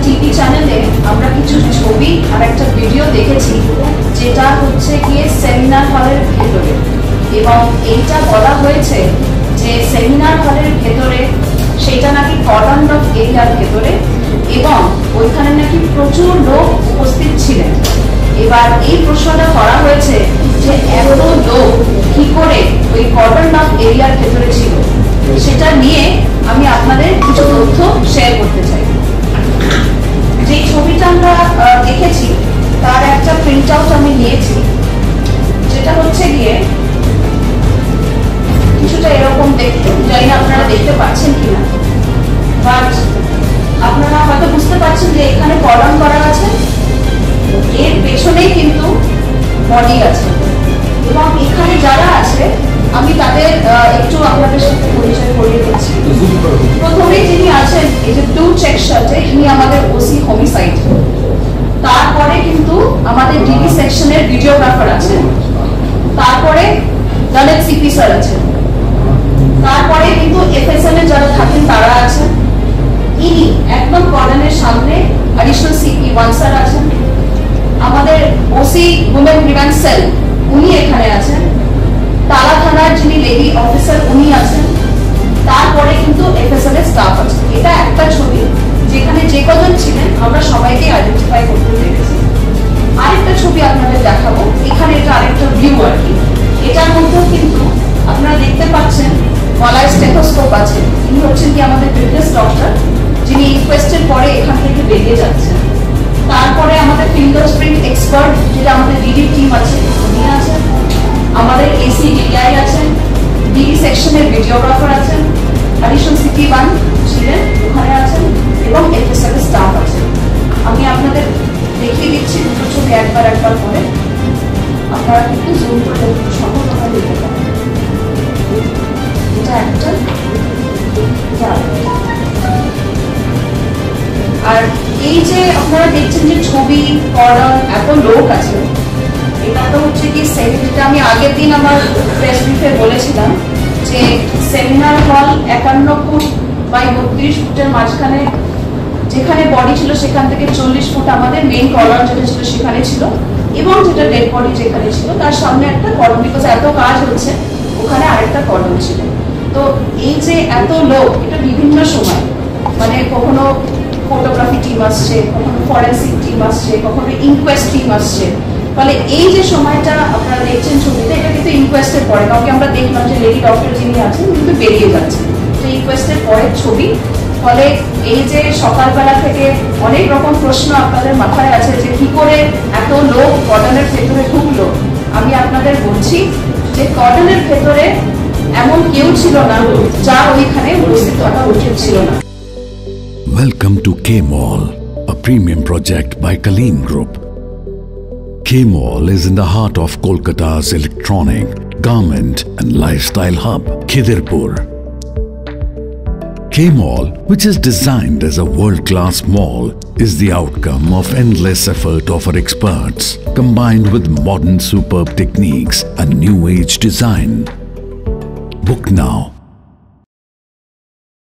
TV চ্যানেলে আমরা কিছু ছবি আর একটা ভিডিও দেখেছি, যেটা হচ্ছে গিয়ে সেমিনার হলের ভেতরে, এবং এইটা বলা হয়েছে যে সেমিনার হলের ভেতরে সেটা নাকি কর্ডন অফ এরিয়ার ভেতরে, এবং ওইখানে নাকি প্রচুর লোক উপস্থিত ছিলেন। এবার এই প্রশ্নটা করা হয়েছে যে এত লোক কি করে ওই কর্ডন অফ এরিয়ার ভেতরে ছিল, সেটা নিয়ে আমি আপনাদের কিছু তথ্য শেয়ার করতে চাই। যে ছবিটা আমরা দেখেছি তার একটা প্রিন্ট আউট আমি নিয়েছি, যেটা হচ্ছে গিয়ে কিছুটা এরকম দেখতে, জানি না আপনারা দেখতে পাচ্ছেন কিনা, বাট আপনারা হয়তো বুঝতে পারছেন যে এখানে কর্ডন করা আছে, এর পেছনেই কিন্তু বডি আছে, এবং এখানে যারা আছে আমি তাদের একটু আপনাদের সাথে পরিচয় করিয়ে দিচ্ছি। প্রথমে যিনি আছেন এই যে ব্লু চেক শার্টে, ইনি আমাদের ওসি হোমিসাইড। তারপরে কিন্তু আমাদের ডিবি সেকশনের ভিডিওগ্রাফার আছেন, তারপরে ললিত সিপি স্যার আছেন, তারপরে কিন্তু এফএসএল এ যারা থাকেন তারা আছেন, ইনি একদম কর্ডনের সামনে অ্যাডিশনাল সিপি 1 স্যার আছেন, আমাদের ওসি উমেন গ্রিভেন্স সেল উনি এখানে আছেন, তালা থানার যিনি লেডি অফিসার উনি আছেন, তারপরে কিন্তু এফএসএল এর স্টাফ আছে। এটা একটা ছবি যেখানে যে কজন ছিলেন আমরা সবাইকে আইডেন্টিফাই করতে পেরেছি। আরেকটা ছবি আপনাদের দেখাবো, এখানে এটা আরেকটা ভিউ আর কি। এটার মধ্যেও কিন্তু আপনারা দেখতে পাচ্ছেন গলায় স্টেথোস্কোপ আছে, ইনি হচ্ছেন কি আমাদের ফিটনেস ডক্টর, যিনি ইনকোয়েস্টের পরে এখান থেকে বেরিয়ে যাচ্ছেন। তারপরে আমাদের ফিঙ্গারপ্রিন্ট এক্সপার্ট, যেটা আমাদের ডিডি টিম আছে, উনি আছেন, আমাদের এসি ডিআই আছেন, ডিডি সেকশনের ভিডিওগ্রাফার আছেন, অ্যাডিশনাল সিপি 1 ছিলেন ওখানে আছেন, এবং এফএসএল এর স্টাফ আছেন। আমি আপনাদের দেখিয়ে দিচ্ছি দুটো ছবি একবার করে, আপনারা কিন্তু জুম করে সম্পূর্ণটা দেখতে পাবেন। এটা একটা, আর এই যে আপনারা দেখছেন যে ছবি কর্ডন এত লোক আছে, এটা তো হচ্ছে কি যেটা আমি আগের দিন আমার প্রেস ব্রিফে বলেছিলাম যে সেমিনার হল 51 ফুট বাই 32 ফুটের মাঝখানে যেখানে বডি ছিল সেখান থেকে 40 ফুট আমাদের মেইন কর্ডন যেটা ছিল সেখানে ছিল, এবং যেটা ডেড বডি যেখানে ছিল তার সামনে একটা কর্ডন, বিকজ এত কাজ হচ্ছে ওখানে আরেকটা কর্ডন ছিল। তো এই যে এত লোক, এটা বিভিন্ন সময়, মানে কখনো ফটোগ্রাফি টিম আসছে, কখনো ফরেন্সিক টিম আসছে, কখনো ইনকোয়েস্ট টিম আসছে। ফলে এই যে সময়টা আপনারা দেখছেন ছবিতে, এটা কিন্তু ইনকোয়েস্টের পরে, কাউকে আমরা দেখলাম যে লেডি ডক্টর যিনি আছেন কিন্তু বেরিয়ে যাচ্ছেন, তো ইনকোয়েস্টের পরের ছবি। ফলে এই যে সকালবেলা থেকে অনেক রকম প্রশ্ন আপনাদের মাথায় আছে যে কি করে এত লোক কর্ডনের ভেতরে ঢুকলো, আমি আপনাদের বলছি যে কর্ডনের ভেতরে এমন কেউ ছিল না যার ওইখানে উপস্থিত থাকা উচিত ছিল না। Welcome to K-Mall, a premium project by Kaleen Group. K-Mall is in the heart of Kolkata's electronic, garment and lifestyle hub, Khidirpur. K-Mall, which is designed as a world-class mall, is the outcome of endless effort of our experts, combined with modern superb techniques and new age design. Book now